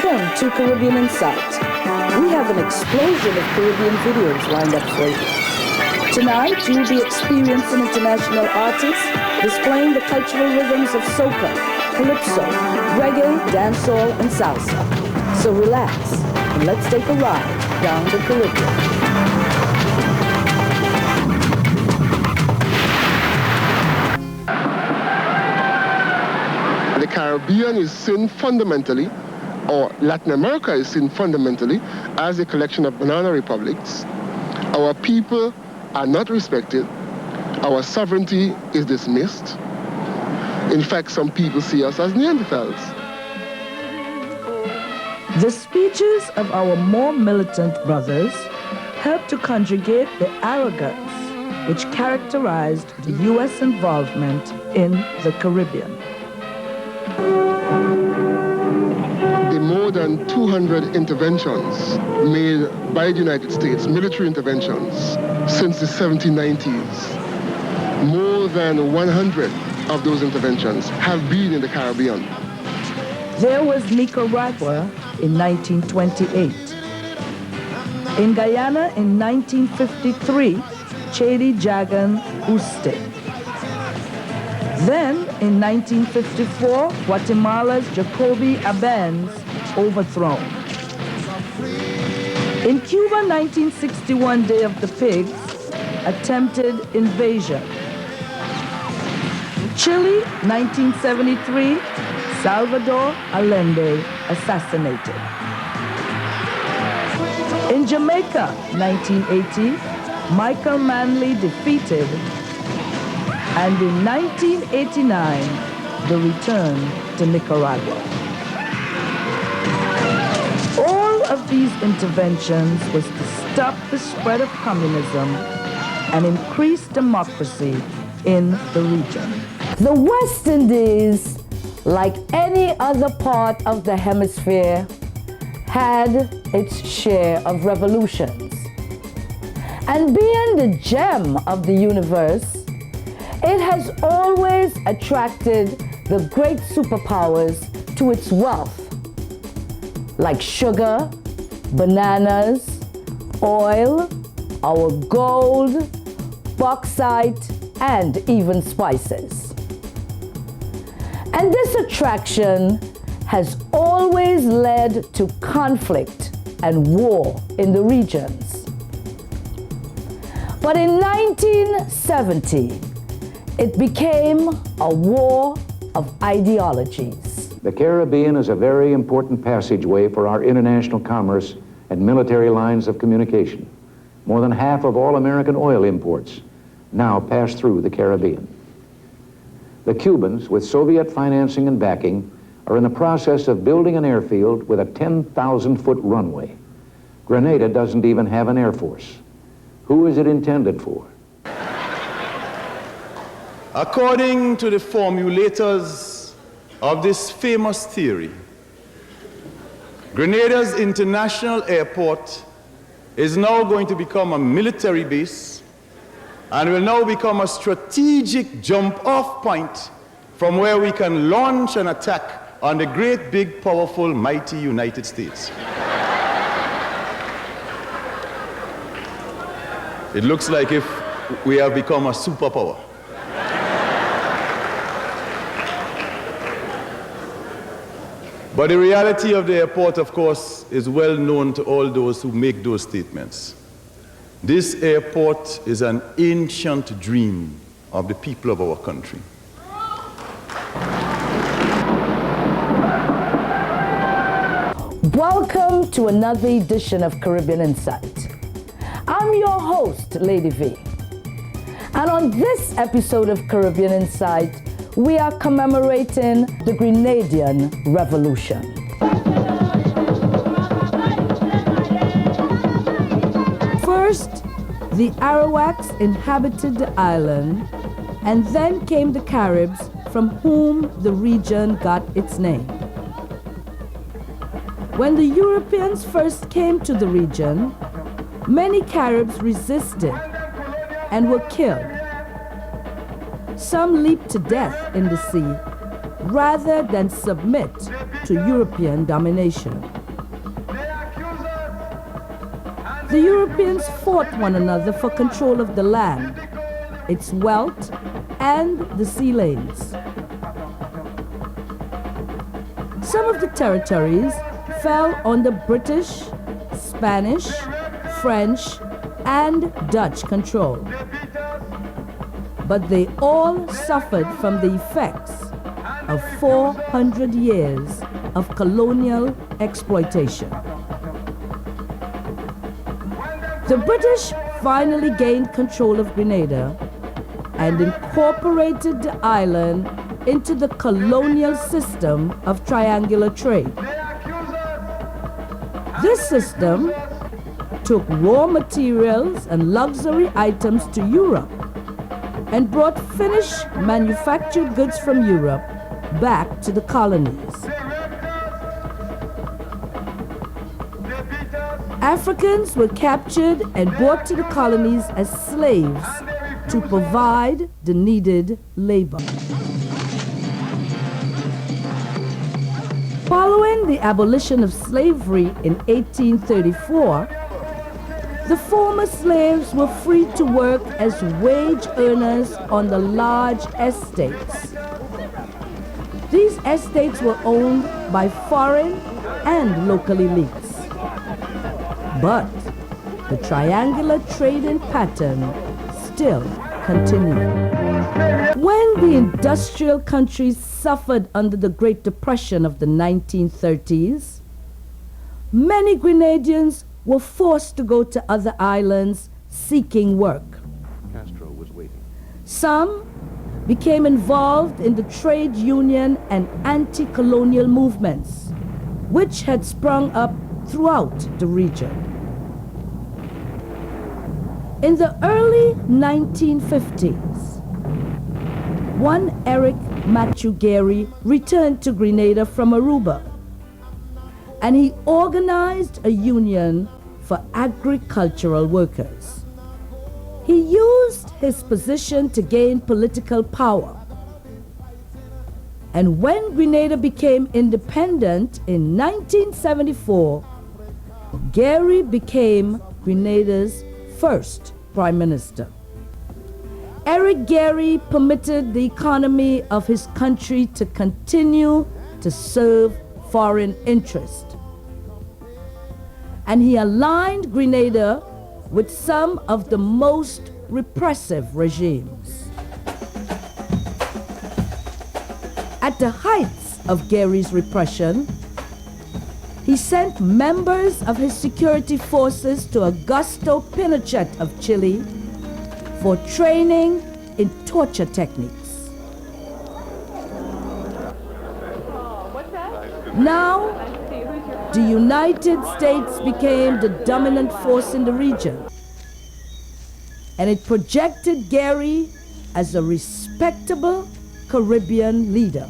Welcome to Caribbean Insight. We have an explosion of Caribbean videos lined up for you. Tonight, you'll be experiencing international artists displaying the cultural rhythms of soca, calypso, reggae, dancehall, and salsa. So relax, and let's take a ride down the Caribbean. The Caribbean is seen fundamentally, or Latin America is seen fundamentally, as a collection of banana republics. Our people are not respected. Our sovereignty is dismissed. In fact, some people see us as Neanderthals. The speeches of our more militant brothers helped to conjugate the arrogance which characterized the U.S. involvement in the Caribbean. The more than 200 interventions made by the United States, military interventions, since the 1790s, more than 100 of those interventions have been in the Caribbean. There was Nicaragua in 1928. In Guyana in 1953, Chady Jagan ousted. Then, in 1954, Guatemala's Jacoby Arbenz overthrown. In Cuba, 1961, Day of the Pigs, attempted invasion. Chile, 1973, Salvador Allende assassinated. In Jamaica, 1980, Michael Manley defeated. And in 1989, the return to Nicaragua. All of these interventions was to stop the spread of communism and increase democracy in the region. The West Indies, like any other part of the hemisphere, had its share of revolutions. And being the gem of the universe, it has always attracted the great superpowers to its wealth, like sugar, bananas, oil, our gold, bauxite, and even spices. And this attraction has always led to conflict and war in the regions. But in 1970, it became a war of ideologies. The Caribbean is a very important passageway for our international commerce and military lines of communication. More than half of all American oil imports now pass through the Caribbean. The Cubans, with Soviet financing and backing, are in the process of building an airfield with a 10,000-foot runway. Grenada doesn't even have an air force. Who is it intended for? According to the formulators of this famous theory, Grenada's international airport is now going to become a military base and will now become a strategic jump-off point from where we can launch an attack on the great, big, powerful, mighty United States. It looks like if we have become a superpower. But the reality of the airport, of course, is well known to all those who make those statements. This airport is an ancient dream of the people of our country. Welcome to another edition of Caribbean Insight. I'm your host, Lady V. And on this episode of Caribbean Insight, we are commemorating the Grenadian Revolution. First, the Arawaks inhabited the island, and then came the Caribs, from whom the region got its name. When the Europeans first came to the region, many Caribs resisted and were killed. Some leaped to death in the sea rather than submit to European domination. The Europeans fought one another for control of the land, its wealth, and the sea lanes. Some of the territories fell under British, Spanish, French, and Dutch control. But they all suffered from the effects of 400 years of colonial exploitation. The British finally gained control of Grenada and incorporated the island into the colonial system of triangular trade. This system took raw materials and luxury items to Europe and brought finished manufactured goods from Europe back to the colonies. Africans were captured and brought to the colonies as slaves to provide the needed labor. Following the abolition of slavery in 1834, the former slaves were free to work as wage earners on the large estates. These estates were owned by foreign and local elites. But the triangular trading pattern still continued. When the industrial countries suffered under the Great Depression of the 1930s, many Grenadians were forced to go to other islands seeking work. Castro was waiting. Some became involved in the trade union and anti-colonial movements, which had sprung up throughout the region. In the early 1950s, one Eric Matthew Gary returned to Grenada from Aruba, and he organized a union for agricultural workers. He used his position to gain political power. And when Grenada became independent in 1974, Gary became Grenada's first prime minister. Eric Gary permitted the economy of his country to continue to serve foreign interest. And he aligned Grenada with some of the most repressive regimes. At the heights of Gary's repression, he sent members of his security forces to Augusto Pinochet of Chile for training in torture techniques. Now, the United States became the dominant force in the region, and it projected Gary as a respectable Caribbean leader.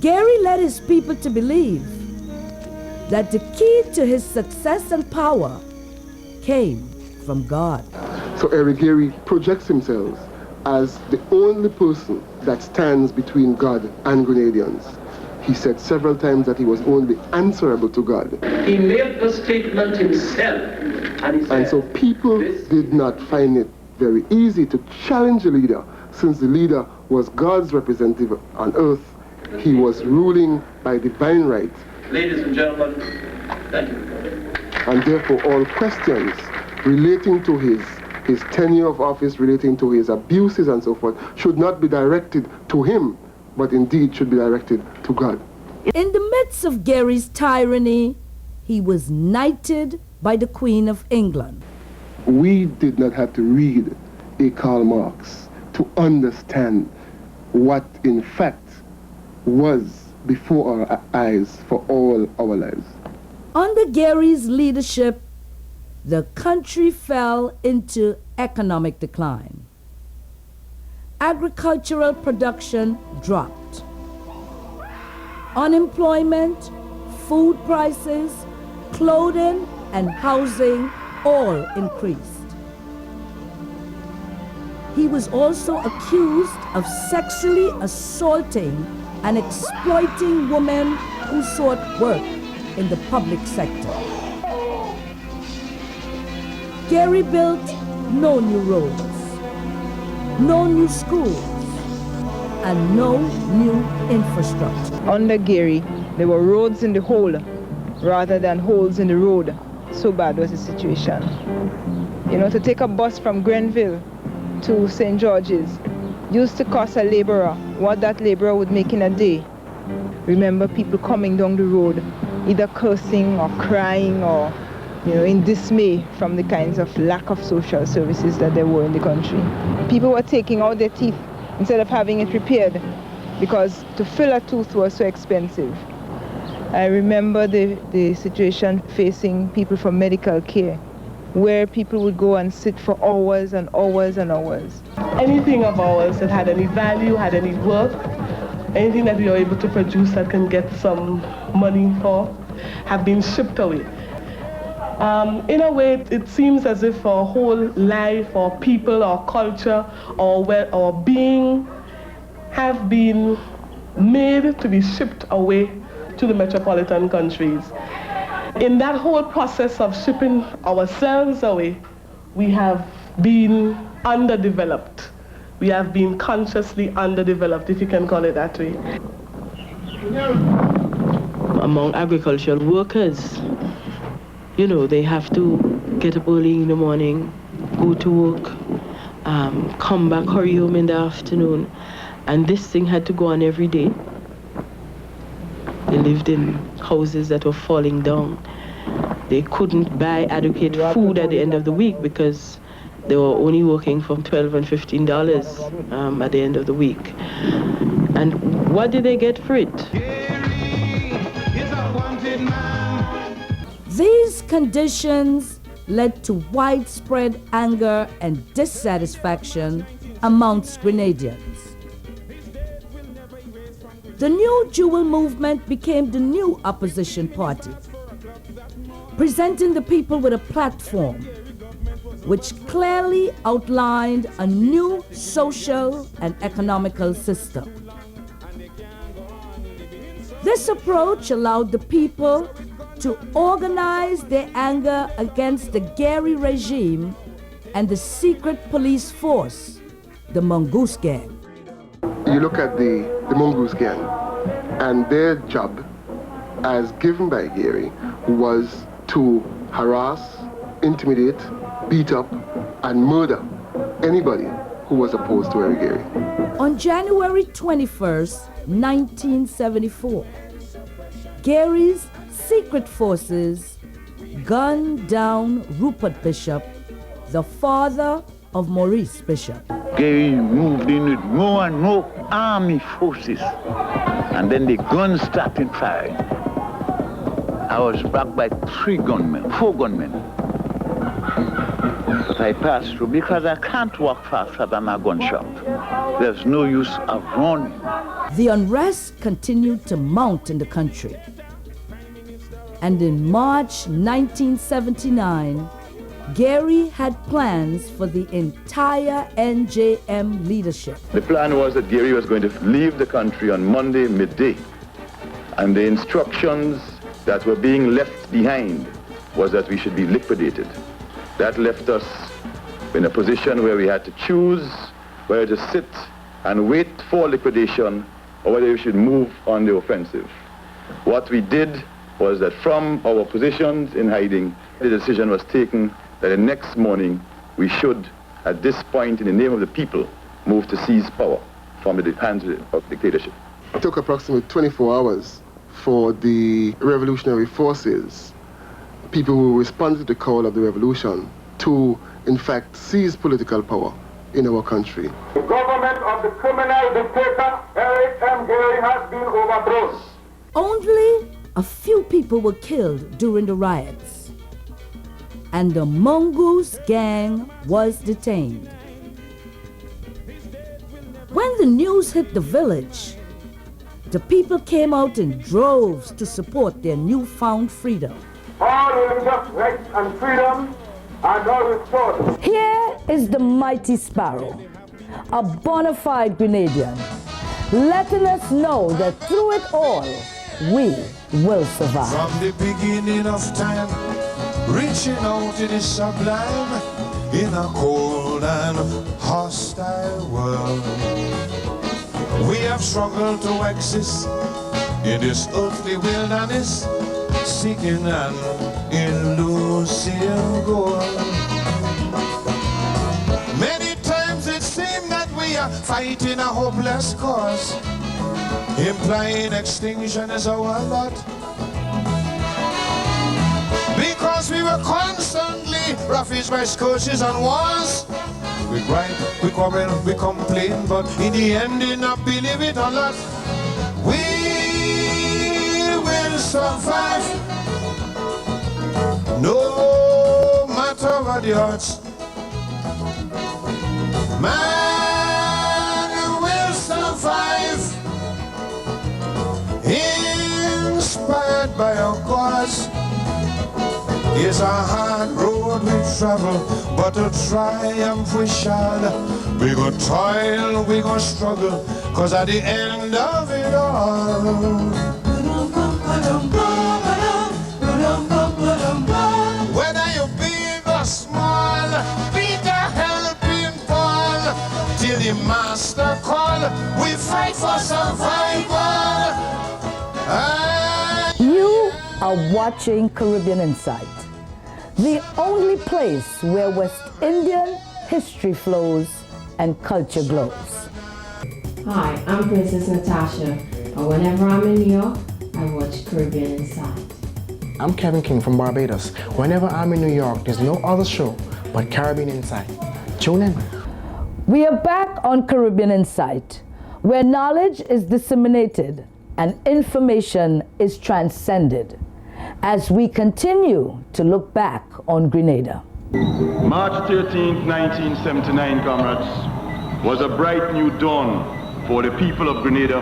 Gary led his people to believe that the key to his success and power came from God. So Eric Gary projects himself as the only person that stands between God and Grenadians. He said several times that he was only answerable to God. He made the statement himself, and he said, And so people did not find it very easy to challenge the leader, since the leader was God's representative on earth. He was ruling by divine right. Ladies and gentlemen, thank you. And therefore all questions relating to his tenure of office, relating to his abuses and so forth, should not be directed to him, but indeed should be directed to God. In the midst of Gary's tyranny, he was knighted by the Queen of England. We did not have to read a Karl Marx to understand what in fact was before our eyes for all our lives. Under Gary's leadership, the country fell into economic decline. Agricultural production dropped. Unemployment, food prices, clothing, and housing all increased. He was also accused of sexually assaulting and exploiting women who sought work. in the public sector. Gary built no new roads, no new schools, and no new infrastructure. Under Gary, there were roads in the hole rather than holes in the road. So bad was the situation. You know, to take a bus from Grenville to St. George's used to cost a laborer what that laborer would make in a day. Remember people coming down the road, either cursing or crying or, you know, in dismay from the kinds of lack of social services that there were in the country. People were taking out their teeth instead of having it repaired because to fill a tooth was so expensive. I remember the situation facing people for medical care, where people would go and sit for hours and hours and hours. Anything of ours that had any value, had any worth, anything that we are able to produce that can get some money for, have been shipped away. In a way, it seems as if our whole life, or people, or culture, or being have been made to be shipped away to the metropolitan countries. In that whole process of shipping ourselves away, we have been underdeveloped. We have been consciously underdeveloped, if you can call it that way. Among agricultural workers, you know, they have to get up early in the morning, go to work, come back, hurry home in the afternoon, and this thing had to go on every day. They lived in houses that were falling down. They couldn't buy adequate food at the end of the week because they were only working for $12 and $15 at the end of the week. And what did they get for it? These conditions led to widespread anger and dissatisfaction amongst Grenadians. The new Jewel movement became the new opposition party, presenting the people with a platform which clearly outlined a new social and economical system. This approach allowed the people to organize their anger against the Gary regime and the secret police force, the Mongoose Gang. You look at the Mongoose Gang, and their job, as given by Gary, was to harass, intimidate, beat up, and murder anybody who was opposed to Harry Gary. On January 21st, 1974, Gary's secret forces gunned down Rupert Bishop, the father of Maurice Bishop. Gary moved in with more and more army forces, and then the guns started firing. I was backed by 4 gunmen. But I passed through because I can't walk faster than a gunshot. There's no use of running. The unrest continued to mount in the country. And in March 1979, Gary had plans for the entire NJM leadership. The plan was that Gary was going to leave the country on Monday midday, and the instructions that were being left behind was that we should be liquidated. That left us in a position where we had to choose whether to sit and wait for liquidation or whether we should move on the offensive. What we did was that from our positions in hiding, the decision was taken that the next morning we should, at this point in the name of the people, move to seize power from the hands of dictatorship. It took approximately 24 hours for the revolutionary forces, people who responded to the call of the revolution, to, in fact, seize political power in our country. The government of the criminal dictator, Eric M. Gary, has been overthrown. Only a few people were killed during the riots, and the Mongoose Gang was detained. When the news hit the village, the people came out in droves to support their newfound freedom. All religious rights and freedom are now restored. Here is the mighty Sparrow, a bona fide Grenadian, letting us know that through it all, we will survive. From the beginning of time, reaching out to the sublime in a cold and hostile world. We have struggled to exist in this earthly wilderness, seeking an elusive goal. Many times it seems that we are fighting a hopeless cause, implying extinction is our lot. Because we were constantly ravaged by scourges and wars. We gripe, we quarrel, we complain, but in the end, do not believe it or not, we will survive. No matter what the odds, man will survive. Inspired by our cause. It's a hard road we travel, but a triumph we shall. We go toil, we go struggle, cause at the end of it all, whether you're big or small, be the helping ball, till the master call, we fight for survival. You are watching Caribbean Insight, the only place where West Indian history flows and culture glows. Hi, I'm Princess Natasha, and whenever I'm in New York, I watch Caribbean Insight. I'm Kevin King from Barbados. Whenever I'm in New York, there's no other show but Caribbean Insight. Tune in. We are back on Caribbean Insight, where knowledge is disseminated and information is transcended, as we continue to look back on Grenada. March 13, 1979, comrades, was a bright new dawn for the people of Grenada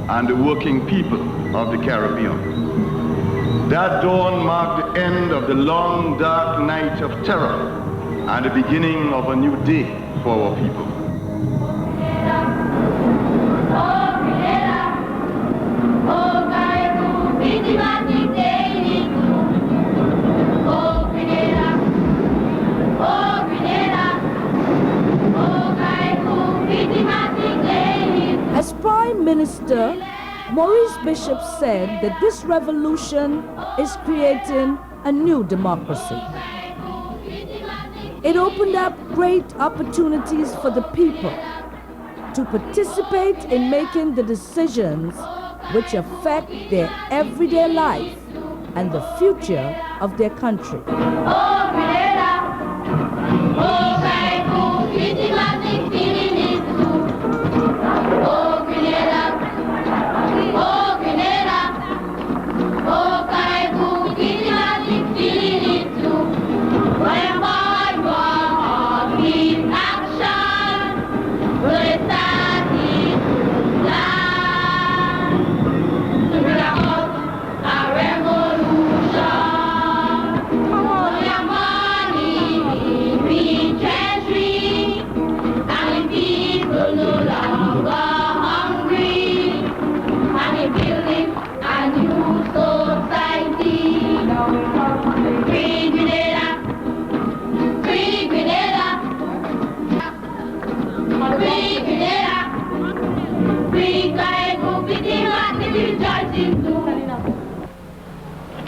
and the working people of the Caribbean. That dawn marked the end of the long, dark night of terror and the beginning of a new day for our people. As Prime Minister, Maurice Bishop said that this revolution is creating a new democracy. It opened up great opportunities for the people to participate in making the decisions which affect their everyday life and the future of their country.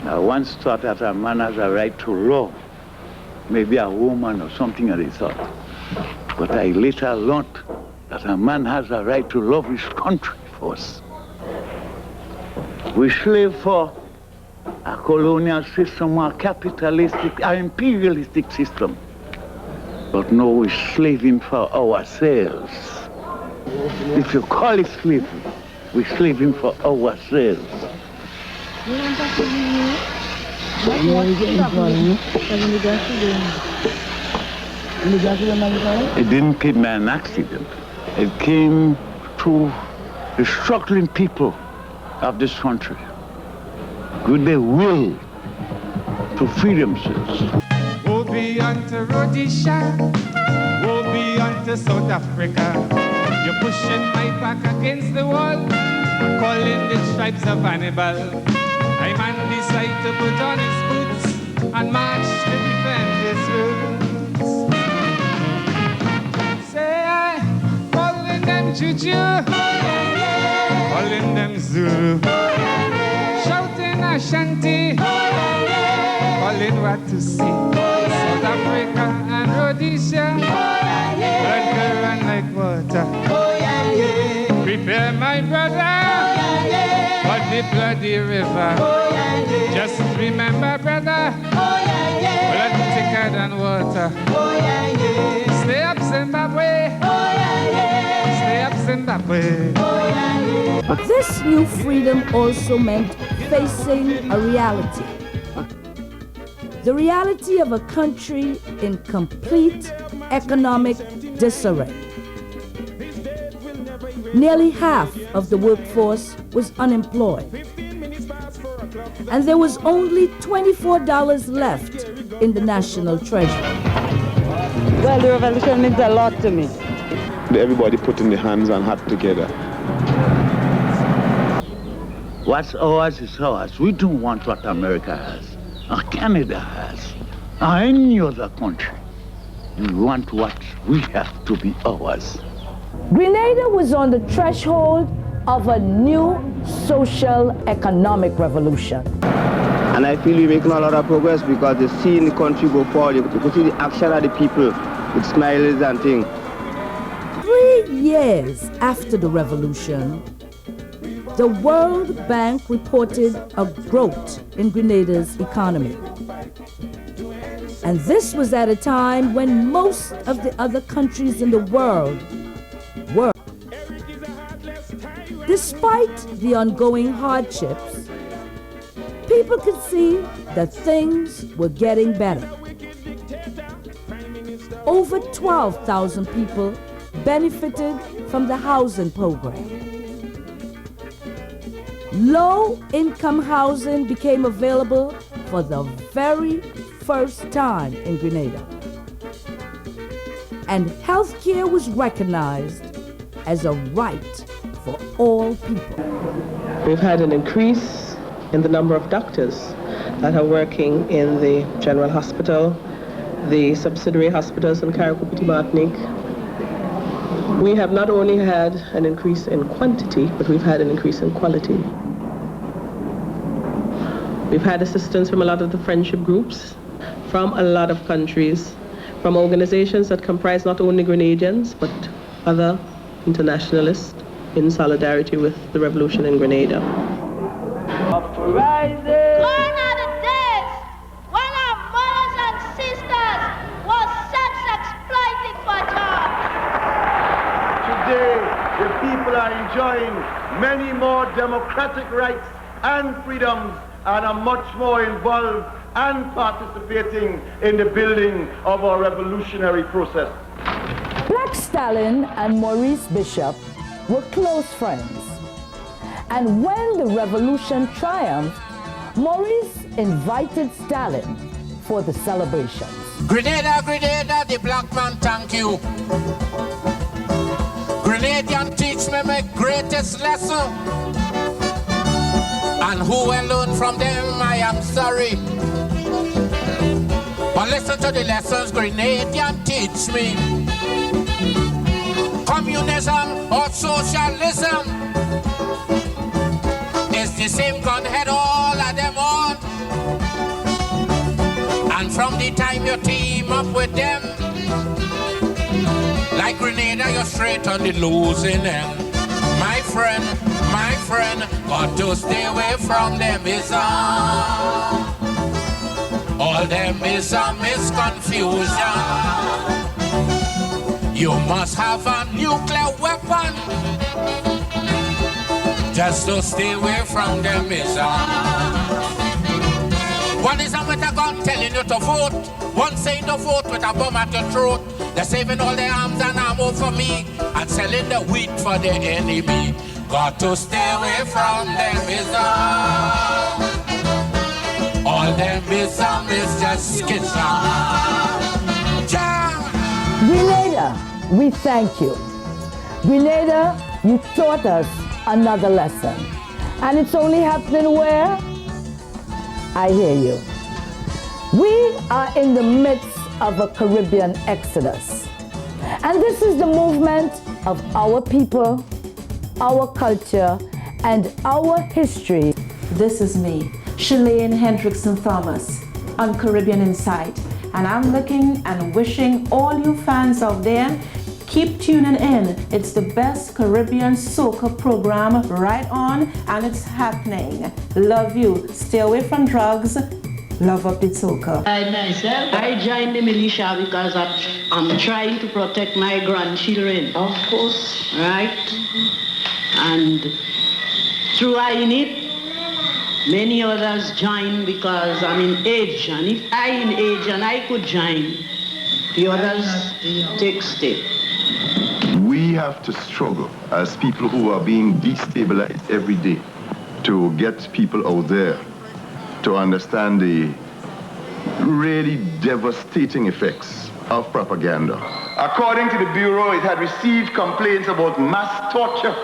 I once thought that a man has a right to love, maybe a woman or something of the sort. But I later learned that a man has a right to love his country first. We slave for a colonial system, a capitalistic, an imperialistic system. But no, we're slaving for ourselves. If you call it slavery, we're slaving for ourselves. It didn't come by an accident. It came through the struggling people of this country with the will to free themselves. Woe be unto Rhodesia, woe be unto South Africa. You're pushing my back against the wall. calling the stripes of Hannibal. A man decide to put on his boots and march to defend his roots. Say I, calling them Juju, calling them Zulu, shouting Ashanti, calling what to see. South Africa and Rhodesia, blood can run like water. Prepare my brother for the bloody river. Just remember, brother, blood thicker than water. Stay up, Zimbabwe. Stay up, Zimbabwe. This new freedom also meant facing a reality. The reality of a country in complete economic disarray. Nearly half of the workforce was unemployed. And there was only $24 left in the national treasury. Well, the revolution means a lot to me. Everybody putting their hands and hat together. What's ours is ours. We don't want what America has, or Canada has, or any other country. We want what we have to be ours. Grenada was on the threshold of a new social economic revolution. And I feel we're making a lot of progress because they're seeing the country go forward. You could see the action of the people with smiles and things. 3 years after the revolution, the World Bank reported a growth in Grenada's economy. And this was at a time when most of the other countries in the world were. Despite the ongoing hardships, people could see that things were getting better. Over 12,000 people benefited from the housing program. Low-income housing became available for the very first time in Grenada. And healthcare was recognized as a right for all people. We've had an increase in the number of doctors that are working in the General Hospital, the subsidiary hospitals in Carriacou, Martinique. We have not only had an increase in quantity, but we've had an increase in quality. We've had assistance from a lot of the friendship groups, from a lot of countries, from organizations that comprise not only Grenadians, but other internationalists in solidarity with the revolution in Grenada. Gone are the days when our mothers and sisters were sex-exploited for jobs. Today, the people are enjoying many more democratic rights and freedoms and are much more involved and participating in the building of our revolutionary process. Black Stalin and Maurice Bishop were close friends. And when the revolution triumphed, Maurice invited Stalin for the celebrations. Grenada, Grenada, the black man thank you. Grenadian teach me my greatest lesson. And who will learn from them, I am sorry. But listen to the lessons Grenadian teach me. Communism or socialism is the same gunhead all of them on. And from the time you team up with them, like Grenada, you're straight on the losing end. My friend, got to stay away from them is all them is a misconfusion. You must have a nuclear weapon just to stay away from them is One is with a gun telling you to vote, one saying to vote with a bomb at your throat. They're saving all their arms and ammo for me and selling the wheat for the enemy. Got to stay away from them is all them is just schism. Grenada, we thank you. Grenada, you taught us another lesson. And it's only happening where? I hear you. We are in the midst of a Caribbean exodus. And this is the movement of our people, our culture, and our history. This is me, Shalane Hendrickson Thomas, on Caribbean Insight. And I'm looking and wishing all you fans out there, keep tuning in. It's the best Caribbean soca program right on, and it's happening. Love you. Stay away from drugs. Love up the soca. I myself, I joined the militia because I'm trying to protect my grandchildren. Of course. Right? And through it, many others join because I'm in age. And if I in age and I could join, the others take step. We have to struggle as people who are being destabilized every day to get people out there to understand the really devastating effects of propaganda. According to the Bureau, it had received complaints about mass torture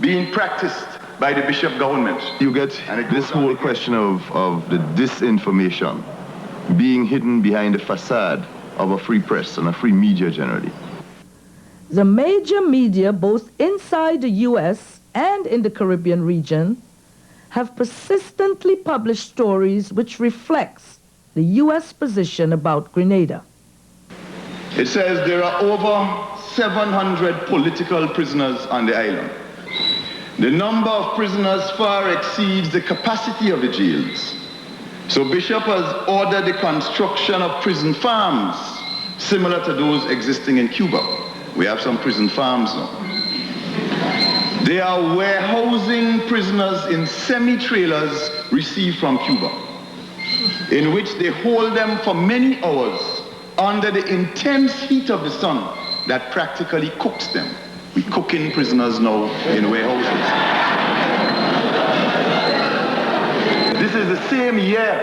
being practiced by the Bishop government. You get this whole question of the disinformation being hidden behind the facade of a free press and a free media generally. The major media, both inside the U.S. and in the Caribbean region, have persistently published stories which reflects the U.S. position about Grenada. It says there are over 700 political prisoners on the island. The number of prisoners far exceeds the capacity of the jails. So Bishop has ordered the construction of prison farms similar to those existing in Cuba. We have some prison farms now. They are warehousing prisoners in semi-trailers received from Cuba, in which they hold them for many hours under the intense heat of the sun that practically cooks them. We cook in prisoners now in warehouses. This is the same year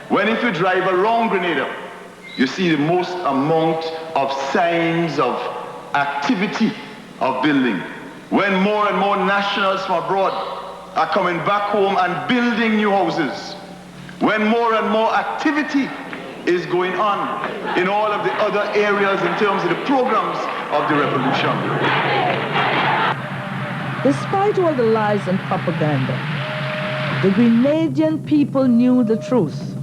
when if you drive around Grenada, you see the most amount of signs of activity of building. When more and more nationals from abroad are coming back home and building new houses. When more and more activity is going on in all of the other areas in terms of the programs of the revolution. Despite all the lies and propaganda, the Grenadian people knew the truth.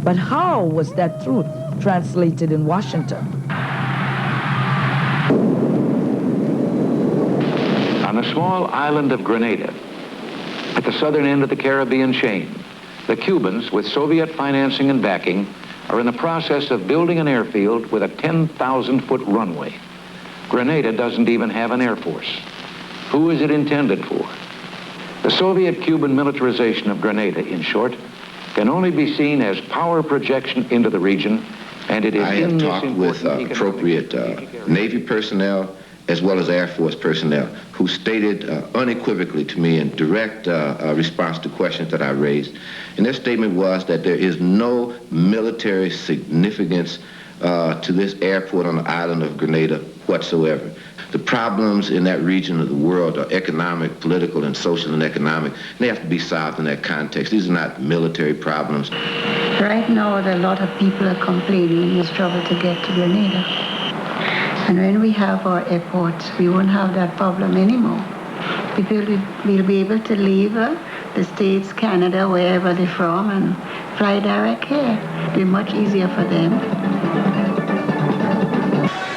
But how was that truth translated in Washington? On the small island of Grenada, at the southern end of the Caribbean chain, the Cubans, with Soviet financing and backing, are in the process of building an airfield with a 10,000-foot runway. Grenada doesn't even have an air force. Who is it intended for? The Soviet-Cuban militarization of Grenada, in short, can only be seen as power projection into the region, and it is I have talked with appropriate Navy personnel as well as Air Force personnel who stated unequivocally to me in direct response to questions that I raised. And their statement was that there is no military significance to this airport on the island of Grenada whatsoever. The problems in that region of the world are economic, political, and social and economic. And they have to be solved in that context. These are not military problems. Right now, a lot of people are complaining it's trouble to get to Grenada. And when we have our airports, we won't have that problem anymore. People will be able to leave the States, Canada, wherever they're from, and fly direct here. It'll be much easier for them.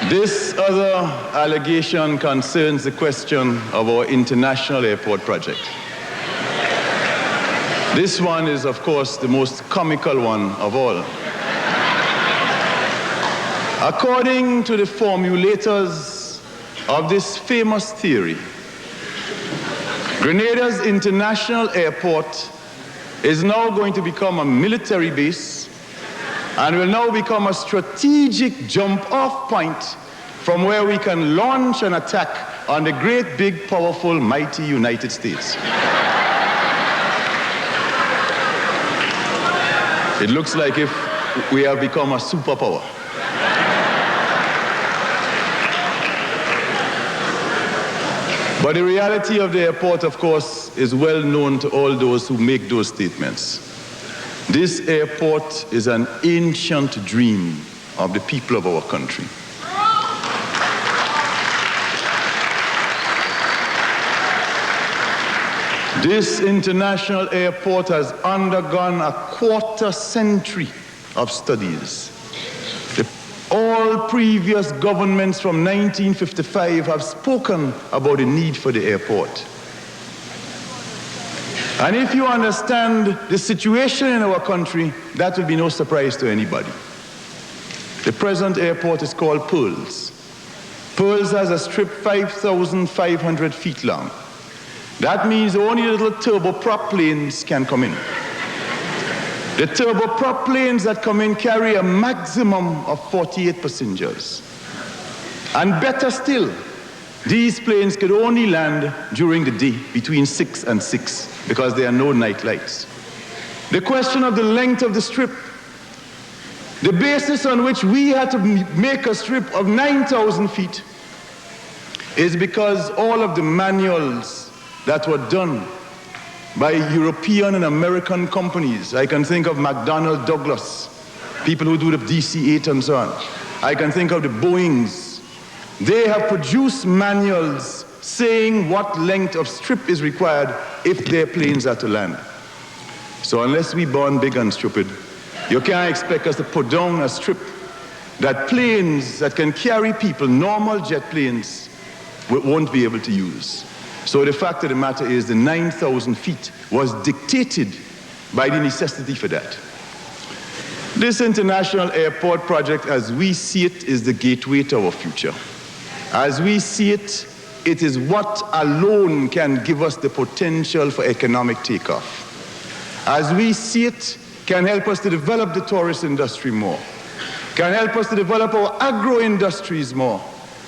This other allegation concerns the question of our international airport project. This one is, of course, the most comical one of all. According to the formulators of this famous theory, Grenada's international airport is now going to become a military base and will now become a strategic jump-off point from where we can launch an attack on the great, big, powerful, mighty United States. It looks like if we have become a superpower. But the reality of the airport, of course, is well known to all those who make those statements. This airport is an ancient dream of the people of our country. This international airport has undergone a quarter century of studies. All previous governments from 1955 have spoken about the need for the airport. And if you understand the situation in our country, that will be no surprise to anybody. The present airport is called Pearls. Pearls has a strip 5,500 feet long. That means only little turboprop planes can come in. The turboprop planes that come in carry a maximum of 48 passengers. And better still, these planes could only land during the day between 6 and 6 because there are no night lights. The question of the length of the strip, the basis on which we had to make a strip of 9,000 feet is because all of the manuals that were done by European and American companies. I can think of McDonnell Douglas, people who do the DC-8 and so on. I can think of the Boeings. They have produced manuals saying what length of strip is required if their planes are to land. So unless we born big and stupid, you can't expect us to put down a strip that planes that can carry people, normal jet planes, won't be able to use. So the fact of the matter is the 9,000 feet was dictated by the necessity for that. This international airport project, as we see it, is the gateway to our future. As we see it, it is what alone can give us the potential for economic takeoff. As we see it, can help us to develop the tourist industry more, can help us to develop our agro-industries more,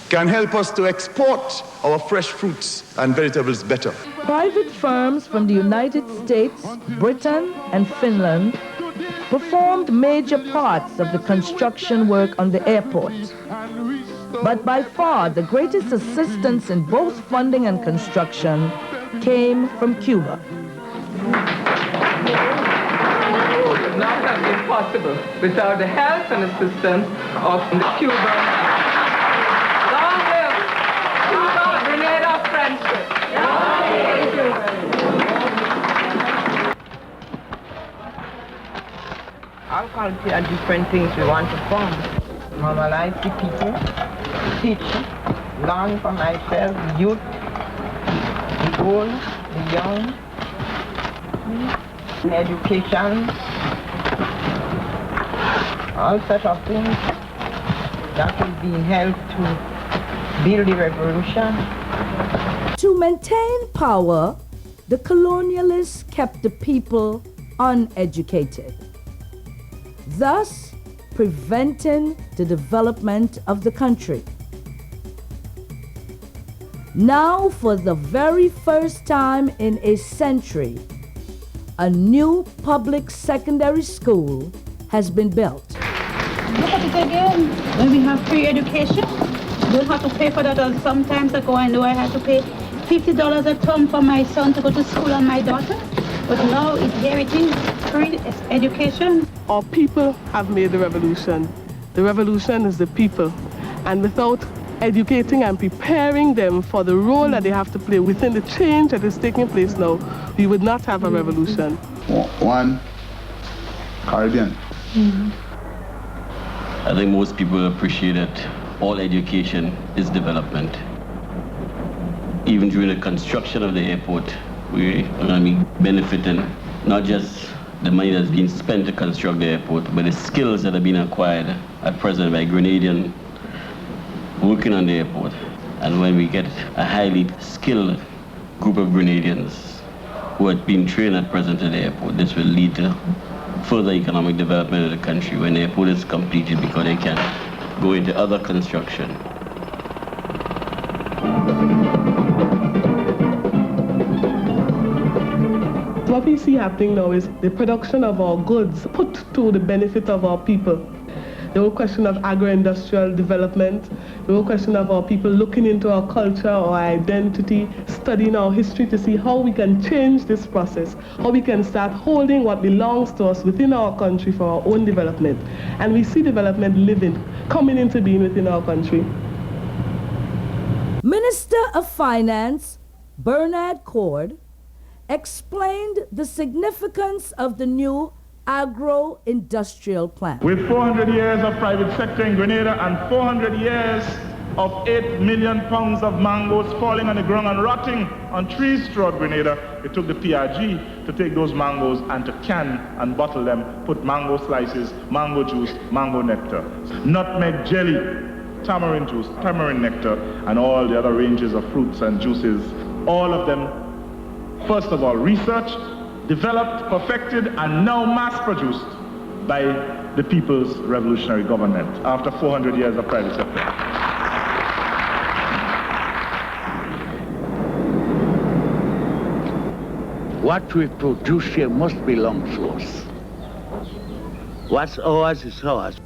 can help us to export our fresh fruits and vegetables better. Private firms from the United States, Britain, and Finland performed major parts of the construction work on the airport. But by far, the greatest assistance in both funding and construction came from Cuba. It would not have been possible without the help and assistance of the Cuban. Long live Cuba-Grenada friendship. All culture are different things we want to form. Normalize the people, teach, learn from myself, the youth, the old, the young, in education, all such of things that will be helped to build the revolution. To maintain power, the colonialists kept the people uneducated, thus preventing the development of the country. Now, for the very first time in a century, a new public secondary school has been built. Look at it again. When we have free education, you don't have to pay for that. Or sometimes ago I know I had to pay $50 a term for my son to go to school and my daughter. But now here it is, free education. Our people have made the revolution. The revolution is the people. And without educating and preparing them for the role that they have to play within the change that is taking place now, we would not have a revolution. One, Caribbean. I think most people appreciate that all education is development. Even during the construction of the airport, we are going to be benefiting not just the money that's being spent to construct the airport, but the skills that are being acquired at present by Grenadians working on the airport. And when we get a highly skilled group of Grenadians who are being trained at present at the airport, this will lead to further economic development of the country when the airport is completed, because they can go into other construction. What we see happening now is the production of our goods put to the benefit of our people. the whole question of agro-industrial development, the whole question of our people looking into our culture, our identity, studying our history to see how we can change this process, how we can start holding what belongs to us within our country for our own development. And we see development coming into being within our country. Minister of Finance Bernard Cord explained the significance of the new agro-industrial plan. With 400 years of private sector in Grenada and 400 years of 8 million pounds of mangoes falling on the ground and rotting on trees throughout Grenada, it took the PRG to take those mangoes and to can and bottle them, put mango slices, mango juice, mango nectar, nutmeg jelly, tamarind juice, tamarind nectar, and all the other ranges of fruits and juices. All of them, first of all, researched, developed, perfected, and now mass-produced by the People's Revolutionary Government after 400 years of private sector. What we produce here must belong to us. What's ours is ours.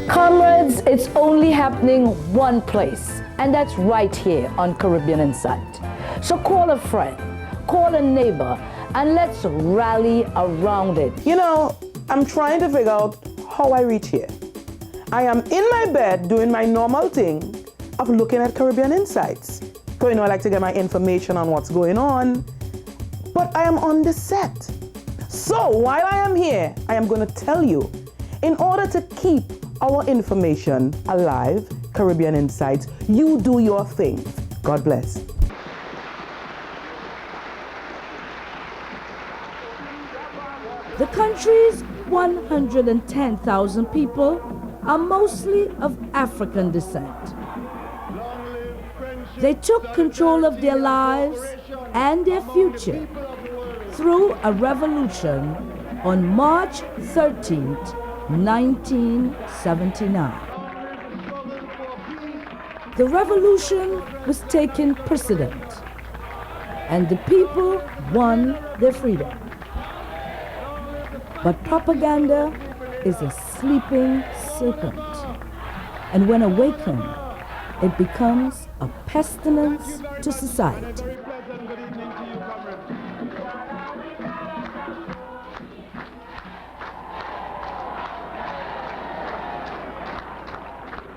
Comrades, it's only happening one place, and that's right here on Caribbean Insight. So call a friend, call a neighbor, and let's rally around it. You know, I'm trying to figure out how I reach here. I am in my bed doing my normal thing of looking at Caribbean Insights. So, you know, I like to get my information on what's going on, but I am on the set. So while I am here, I am going to tell you, in order to keep our information alive, Caribbean Insights, you do your thing. God bless. The country's 110,000 people are mostly of African descent. They took control of their lives and their future through a revolution on March 13th, 1979. The revolution was taking precedent, and the people won their freedom. But propaganda is a sleeping serpent, and when awakened, it becomes a pestilence to society.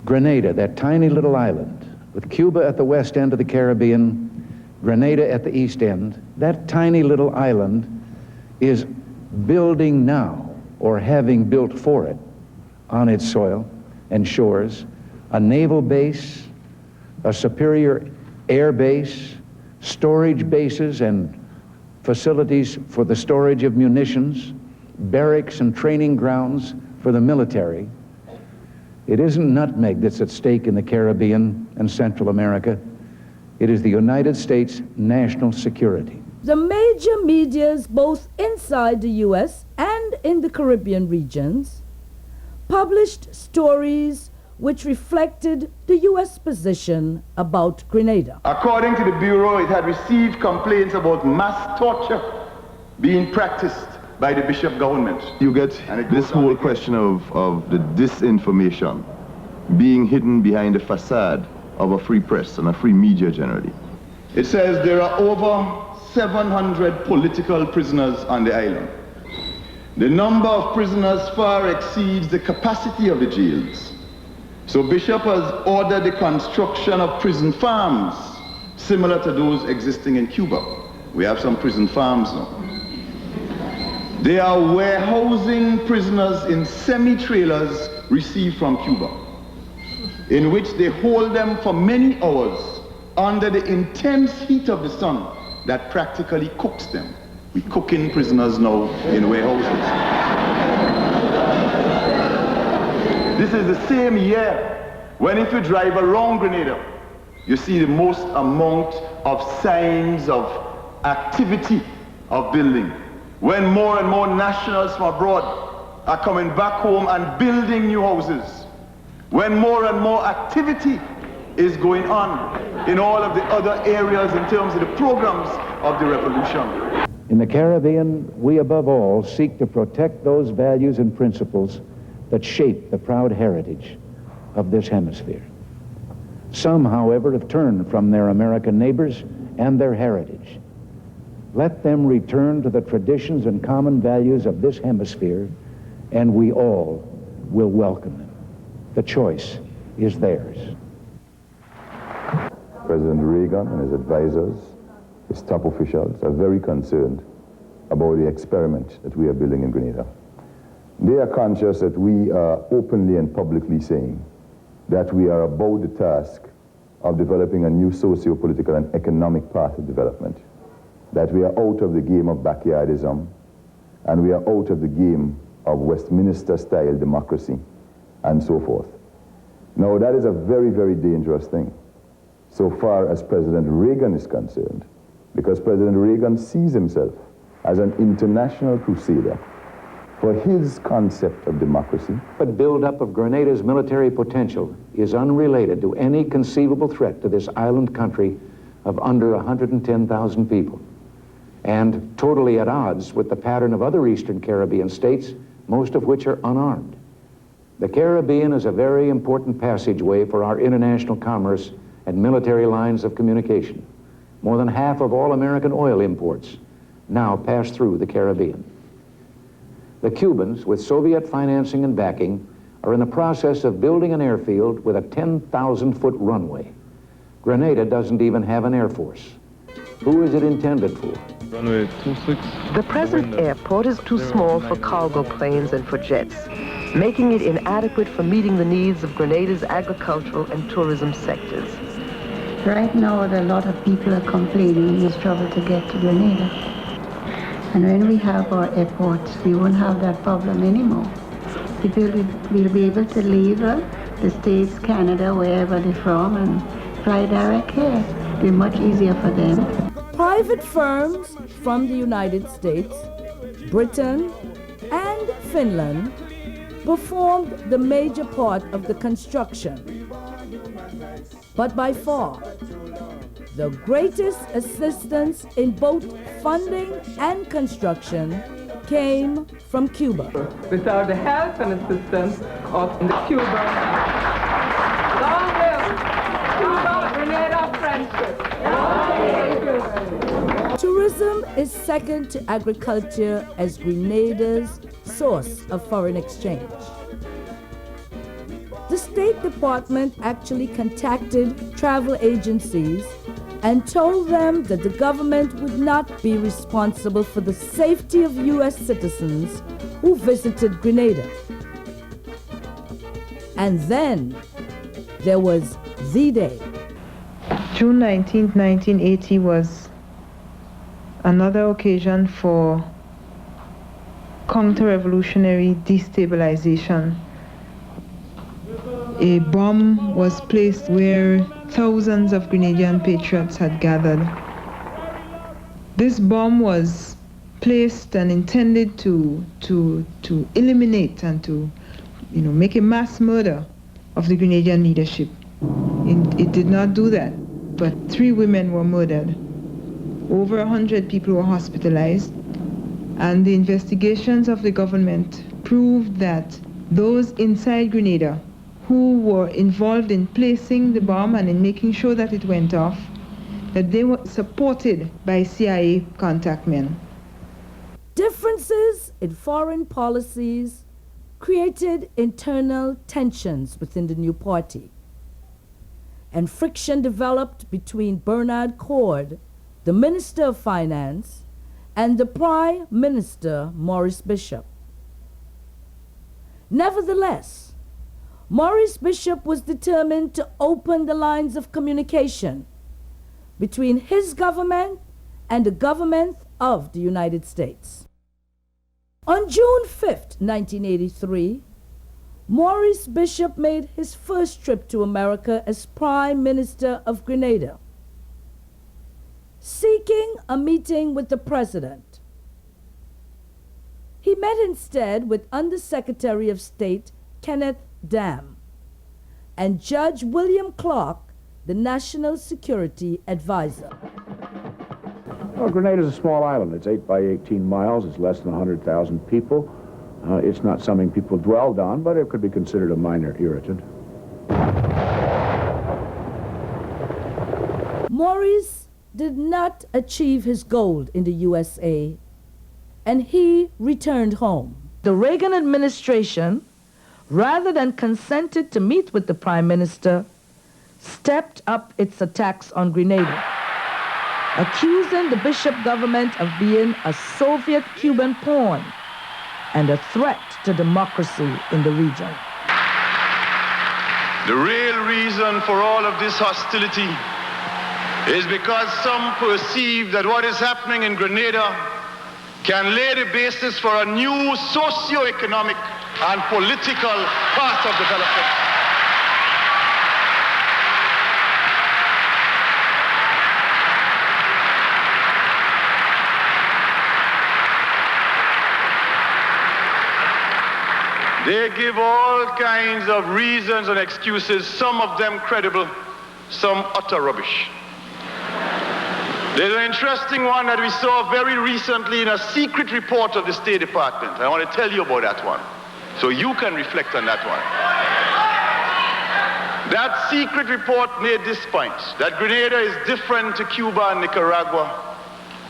Grenada, that tiny little island, with Cuba at the west end of the Caribbean, Grenada at the east end, that tiny little island is building now, or having built for it, on its soil and shores, a naval base, a superior air base, storage bases and facilities for the storage of munitions, barracks and training grounds for the military. It isn't nutmeg that's at stake in the Caribbean and Central America. It is the United States' national security. The major medias, both inside the U.S. and in the Caribbean regions, published stories which reflected the U.S. position about Grenada. According to the Bureau, it had received complaints about mass torture being practiced by the Bishop government. You get this whole question of the disinformation being hidden behind the facade of a free press and a free media generally. It says there are over 700 political prisoners on the island. The number of prisoners far exceeds the capacity of the jails. So Bishop has ordered the construction of prison farms similar to those existing in Cuba. We have some prison farms now. They are warehousing prisoners in semi-trailers received from Cuba, in which they hold them for many hours under the intense heat of the sun that practically cooks them. We cooking prisoners now in warehouses. This is the same year when, if you drive around Grenada, you see the most amount of signs of activity of building. When more and more nationals from abroad are coming back home and building new houses. When more and more activity is going on in all of the other areas in terms of the programs of the revolution. In the Caribbean, we above all seek to protect those values and principles that shape the proud heritage of this hemisphere. Some, however, have turned from their American neighbors and their heritage. Let them return to the traditions and common values of this hemisphere, and we all will welcome them. The choice is theirs. President Reagan and his advisors, his top officials, are very concerned about the experiment that we are building in Grenada. They are conscious that we are openly and publicly saying that we are about the task of developing a new socio-political and economic path of development, that we are out of the game of backyardism, and we are out of the game of Westminster-style democracy, and so forth. Now, that is a very, very dangerous thing, so far as President Reagan is concerned, because President Reagan sees himself as an international crusader for his concept of democracy. The buildup of Grenada's military potential is unrelated to any conceivable threat to this island country of under 110,000 people, and totally at odds with the pattern of other Eastern Caribbean states, most of which are unarmed. The Caribbean is a very important passageway for our international commerce and military lines of communication. More than half of all American oil imports now pass through the Caribbean. The Cubans, with Soviet financing and backing, are in the process of building an airfield with a 10,000-foot runway. Grenada doesn't even have an air force. Who is it intended for? Runway 26. The present airport is too small for cargo planes and for jets, making it inadequate for meeting the needs of Grenada's agricultural and tourism sectors. Right now, a lot of people are complaining it's trouble to get to Grenada. And when we have our airports, we won't have that problem anymore. People will be able to leave the States, Canada, wherever they're from, and fly direct here. It'll be much easier for them. Private firms from the United States, Britain, and Finland performed the major part of the construction. But by far, the greatest assistance in both funding and construction came from Cuba. Without the help and assistance of the Cuban. Long live Cuba-Grenada friendship. Tourism is second to agriculture as Grenada's source of foreign exchange. The State Department actually contacted travel agencies and told them that the government would not be responsible for the safety of U.S. citizens who visited Grenada. And then there was the day. June 19, 1980 was another occasion for counter-revolutionary destabilization. A bomb was placed where thousands of Grenadian patriots had gathered. This bomb was placed and intended to eliminate and to make a mass murder of the Grenadian leadership. It did not do that, but 3 women were murdered. Over 100 people were hospitalized, and the investigations of the government proved that those inside Grenada who were involved in placing the bomb and in making sure that it went off, that they were supported by CIA contact men. Differences in foreign policies created internal tensions within the new party, and friction developed between Bernard Cord, the Minister of Finance, and the Prime Minister, Maurice Bishop. Nevertheless, Maurice Bishop was determined to open the lines of communication between his government and the government of the United States. On June 5th, 1983, Maurice Bishop made his first trip to America as Prime Minister of Grenada, seeking a meeting with the President. He met instead with Under-Secretary of State Kenneth Dam and Judge William Clark, the National Security Advisor. Well, Grenada is a small island. It's 8 by 18 miles. It's less than 100,000 people. It's not something people dwelled on, but it could be considered a minor irritant. Maurice did not achieve his goal in the USA, and he returned home. The Reagan administration, rather than consented to meet with the Prime Minister, stepped up its attacks on Grenada, accusing the Bishop government of being a Soviet-Cuban pawn and a threat to democracy in the region. The real reason for all of this hostility is because some perceive that what is happening in Grenada can lay the basis for a new socio-economic and political path of development. They give all kinds of reasons and excuses, some of them credible, some utter rubbish. There's an interesting one that we saw very recently in a secret report of the State Department. I want to tell you about that one, so you can reflect on that one. That secret report made this point, that Grenada is different to Cuba and Nicaragua,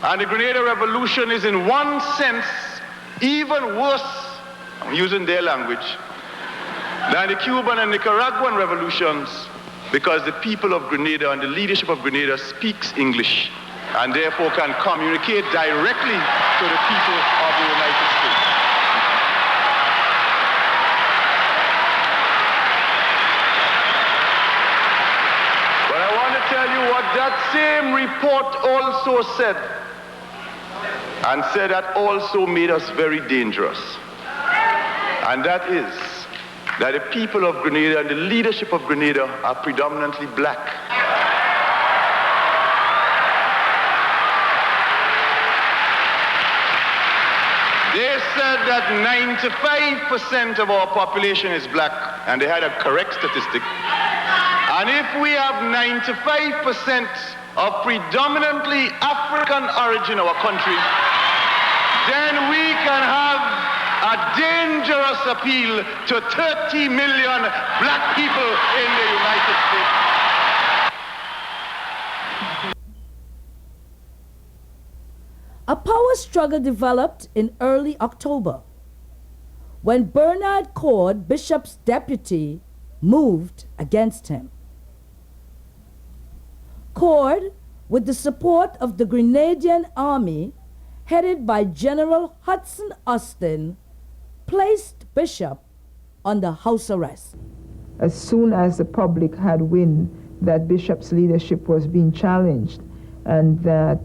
and the Grenada Revolution is in one sense even worse, I'm using their language, than the Cuban and Nicaraguan revolutions, because the people of Grenada and the leadership of Grenada speaks English and therefore can communicate directly to the people of the United States. But I want to tell you what that same report also said, and said that also made us very dangerous. And that is that the people of Grenada and the leadership of Grenada are predominantly black. They said that 95% of our population is black, and they had a correct statistic. And if we have 95% of predominantly African origin in our country, then we can have a dangerous appeal to 30 million black people in the United States. A power struggle developed in early October when Bernard Cord, Bishop's deputy, moved against him. Cord, with the support of the Grenadian army, headed by General Hudson Austin, placed Bishop under house arrest. As soon as the public had wind that Bishop's leadership was being challenged and that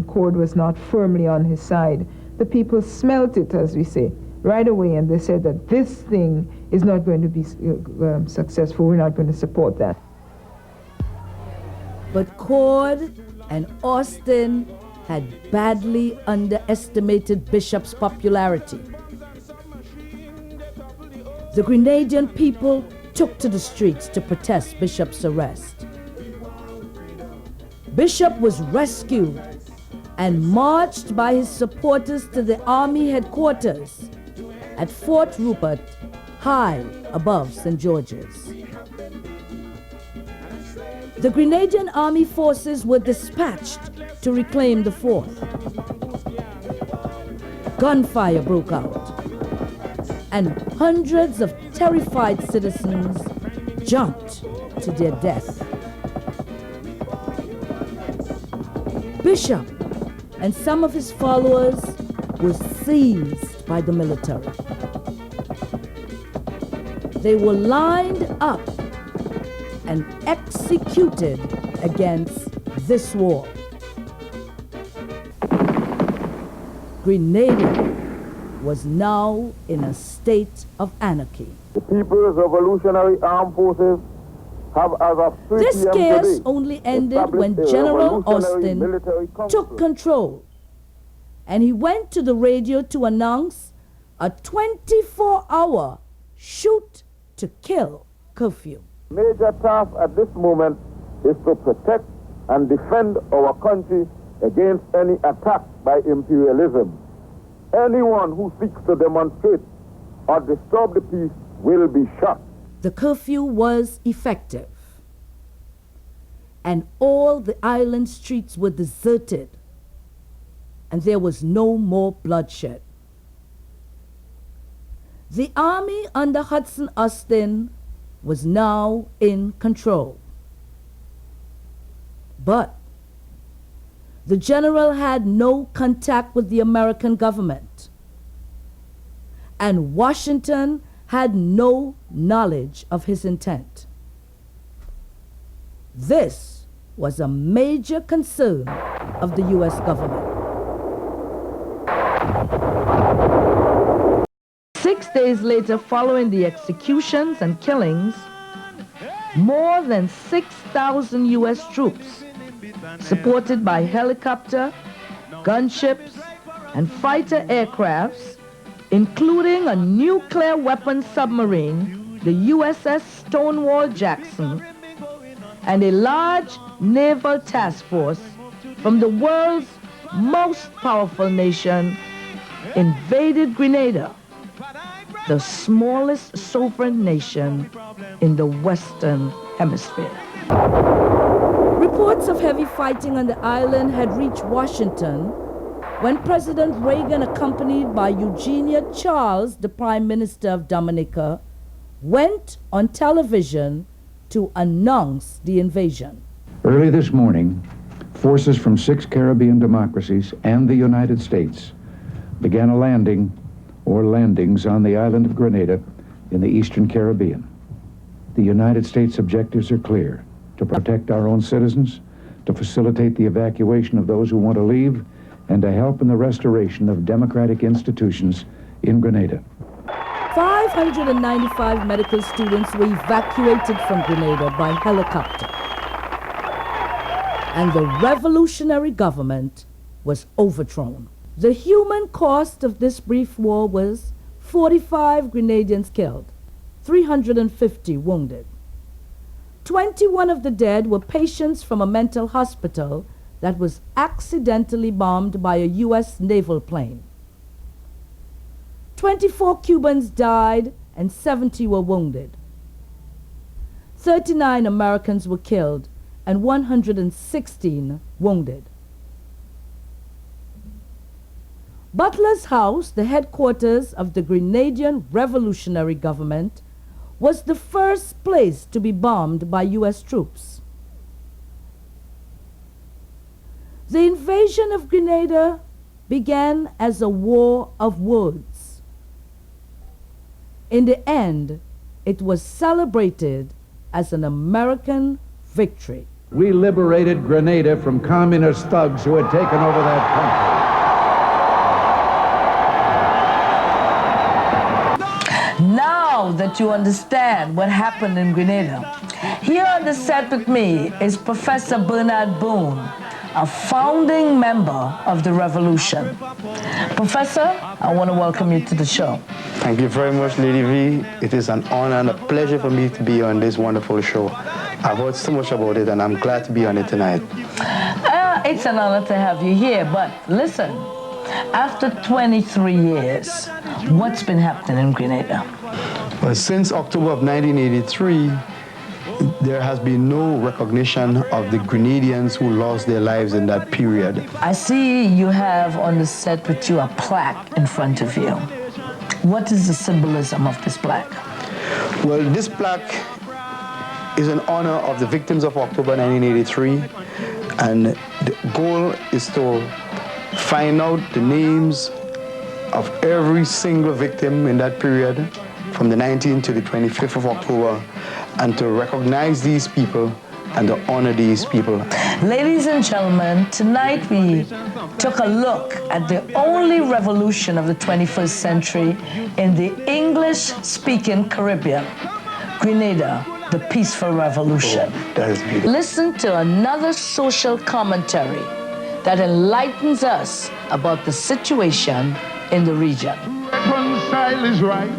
Cord was not firmly on his side, the people smelt it, as we say, right away, and they said that this thing is not going to be successful, we're not going to support that. But Cord and Austin had badly underestimated Bishop's popularity. The Grenadian people took to the streets to protest Bishop's arrest. Bishop was rescued and marched by his supporters to the army headquarters at Fort Rupert, high above St. George's. The Grenadian army forces were dispatched to reclaim the fort. Gunfire broke out, and hundreds of terrified citizens jumped to their death. Bishop and some of his followers were seized by the military. They were lined up and executed against this war. Grenada was now in a state of anarchy. The People's Revolutionary Armed Forces have, as of 3 This p.m. chaos today, only ended when General Austin took control, and he went to the radio to announce a 24-hour shoot-to-kill curfew. Major task at this moment is to protect and defend our country against any attack by imperialism. Anyone who seeks to demonstrate or disturb the peace will be shot. The curfew was effective, and all the island streets were deserted, and there was no more bloodshed. The army under Hudson Austin was now in control. But the general had no contact with the American government, and Washington had no knowledge of his intent. This was a major concern of the U.S. government. 6 days later, following the executions and killings, more than 6,000 U.S. troops, supported by helicopter, gunships, and fighter aircrafts, including a nuclear weapon submarine, the USS Stonewall Jackson, and a large naval task force from the world's most powerful nation, invaded Grenada, the smallest sovereign nation in the Western Hemisphere. Reports of heavy fighting on the island had reached Washington when President Reagan, accompanied by Eugenia Charles, the Prime Minister of Dominica, went on television to announce the invasion. Early this morning, forces from 6 Caribbean democracies and the United States began a landing or landings on the island of Grenada in the Eastern Caribbean. The United States objectives are clear: to protect our own citizens, to facilitate the evacuation of those who want to leave, and to help in the restoration of democratic institutions in Grenada. 595 medical students were evacuated from Grenada by helicopter, and the revolutionary government was overthrown. The human cost of this brief war was 45 Grenadians killed, 350 wounded. 21 of the dead were patients from a mental hospital that was accidentally bombed by a U.S. naval plane. 24 Cubans died and 70 were wounded. 39 Americans were killed and 116 wounded. Butler's house, the headquarters of the Grenadian Revolutionary Government, was the first place to be bombed by U.S. troops. The invasion of Grenada began as a war of words. In the end, it was celebrated as an American victory. We liberated Grenada from communist thugs who had taken over that country. Now that you understand what happened in Grenada, here on the set with me is Professor Bernard Boone, a founding member of the revolution. Professor, I want to welcome you to the show. Thank you very much, Lady V. It is an honor and a pleasure for me to be on this wonderful show. I've heard so much about it, and I'm glad to be on it tonight. It's an honor to have you here, but listen, after 23 years, what's been happening in Grenada? Well, since October of 1983, there has been no recognition of the Grenadians who lost their lives in that period. I see you have on the set with you a plaque in front of you. What is the symbolism of this plaque? Well, this plaque is in honor of the victims of October 1983, and the goal is to find out the names of every single victim in that period from the 19th to the 25th of October, and to recognize these people and to honor these people. Ladies and gentlemen, tonight we took a look at the only revolution of the 21st century in the English-speaking Caribbean, Grenada, the peaceful revolution. Oh, that is beautiful. Listen to another social commentary that enlightens us about the situation in the region. Reconcile is right,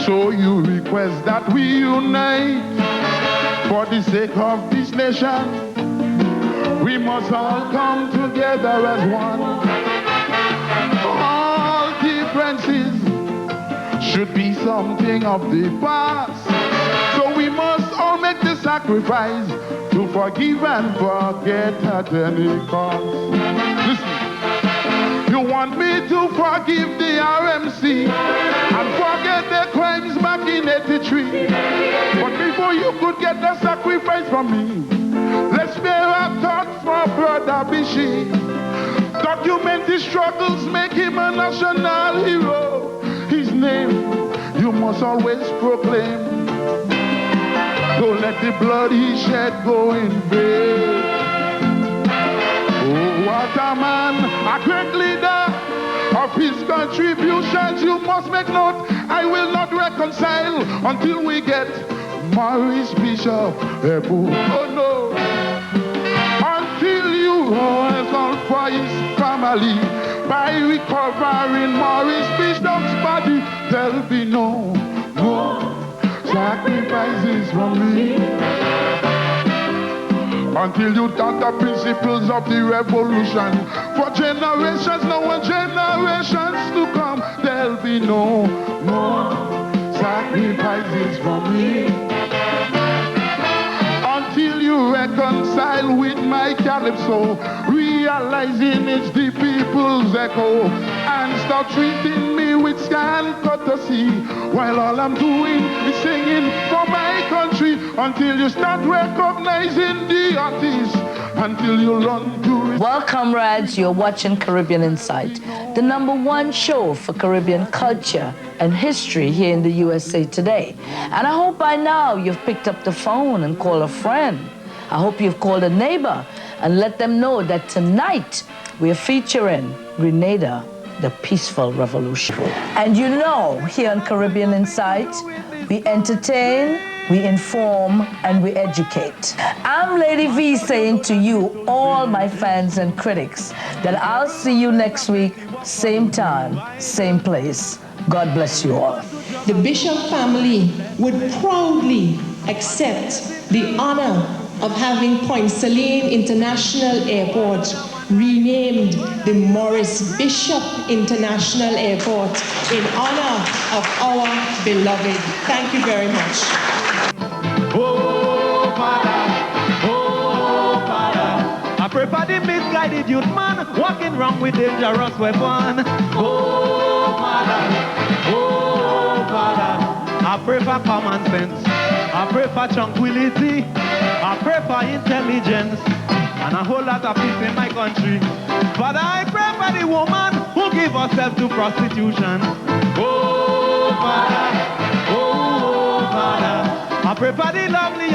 so you request that we unite. For the sake of this nation, we must all come together as one. All differences should be something of the past. So we must all make the sacrifice to forgive and forget at any cost. Listen, you want me to forgive the RMC and forget the crimes back in 83. But before you could get the sacrifice from me, let's spare our thoughts for Brother Bishi. Document his struggles, make him a national hero. His name you must always proclaim. Don't let the blood he shed go in vain. Oh, what a man, a great leader. Of his contributions you must make note. I will not reconcile until we get Maurice Bishop Ebu. Oh no. Until you rise for his family by recovering Maurice Bishop's body, there'll be no more sacrifices from me. Until you taught the principles of the revolution for generations now and generations to come, there'll be no more sacrifices from me. Until you reconcile with my calypso, realizing it's the people's echo, and start treating me with scant courtesy, while all I'm doing is singing for my country. Until you start recognizing the artist, until you learn to... Well, comrades, you're watching Caribbean Insight, the #1 show for Caribbean culture and history here in the USA today. And I hope by now you've picked up the phone and called a friend. I hope you've called a neighbor and let them know that tonight we're featuring Grenada, the peaceful revolution. And you know, here on Caribbean Insight, we entertain, we inform, and we educate. I'm Lady V saying to you, all my fans and critics, that I'll see you next week, same time, same place. God bless you all. The Bishop family would proudly accept the honor of having Point Saline International Airport renamed the Maurice Bishop International Airport in honor of our beloved. Thank you very much. Oh, Father, I pray for the misguided youth man walking wrong with dangerous weapon. Oh, Father, I pray for common sense. I pray for tranquility. I pray for intelligence and a whole lot of peace in my country. Father, I pray for the woman who gave herself to prostitution. Oh, Father, I pray for the lovely